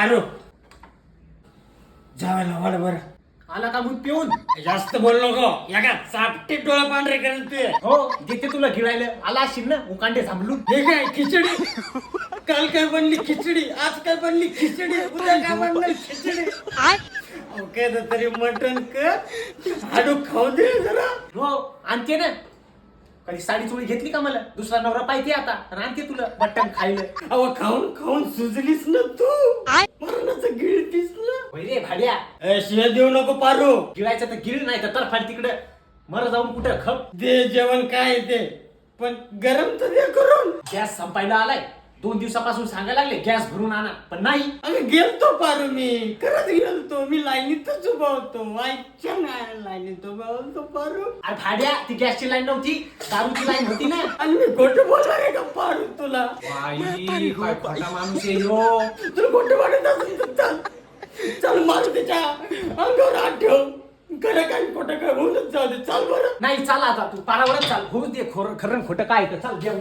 पारू जावायला वाढ बर आला का मूत पिऊन? जास्त बोल नको या का चापटे डोळे पांढरे करेल तू हो देते तुला गिळायला. आला असशील ना उकांडे थांबलून. हे काय खिचडी काल काय बनली खिचडी आज काय बनली खिचडी उद्या काय बनणार खिचडी ओके तर तरी मटण कर हाडू खाऊ दे जरा हो आणते ना. कधी साडी चोळी घेतली का मला? दुसरा नवरा पाहिजे आता आणि आणते तुला मटण खायला. अहो खाऊन खाऊन सुजलीस ना तू मरणाचं गिळतीस ना रे भाड्या शिवाय देऊ नको पारू गिळायचं तर गिळ नाही तर फाड तिकडं मर जाऊन कुठं खप. दे जेवण काय ते पण गरम तर दे करून. गॅस संपायला आलाय. 2 दिवसापासून सांगायला लागले गॅस भरून आणा पण नाही. अरे गेलतो पारू मी खरंच गेलतो मी लाईनीतच उभा होतो वाईच्या नाही लाईनीत उभा होतो पारू. अरे भाड्या ती गॅसची लाईन नव्हती दारूची लाईन होती ना. आणि मी खोटं बोलणार आहे का पारू तुला बाई काय खोटा माणूस आहे ह्यो. तुला खोटं वाटत असेल तर चल चल मारू त्याच्या अंगावर हात ठेव खरं काय खोटं काय होऊनच जाऊ दे चाल बरं. नाही चाल आता तू पारावरच चाल होऊ दे खरं खोटं काय तर चाल घेऊया.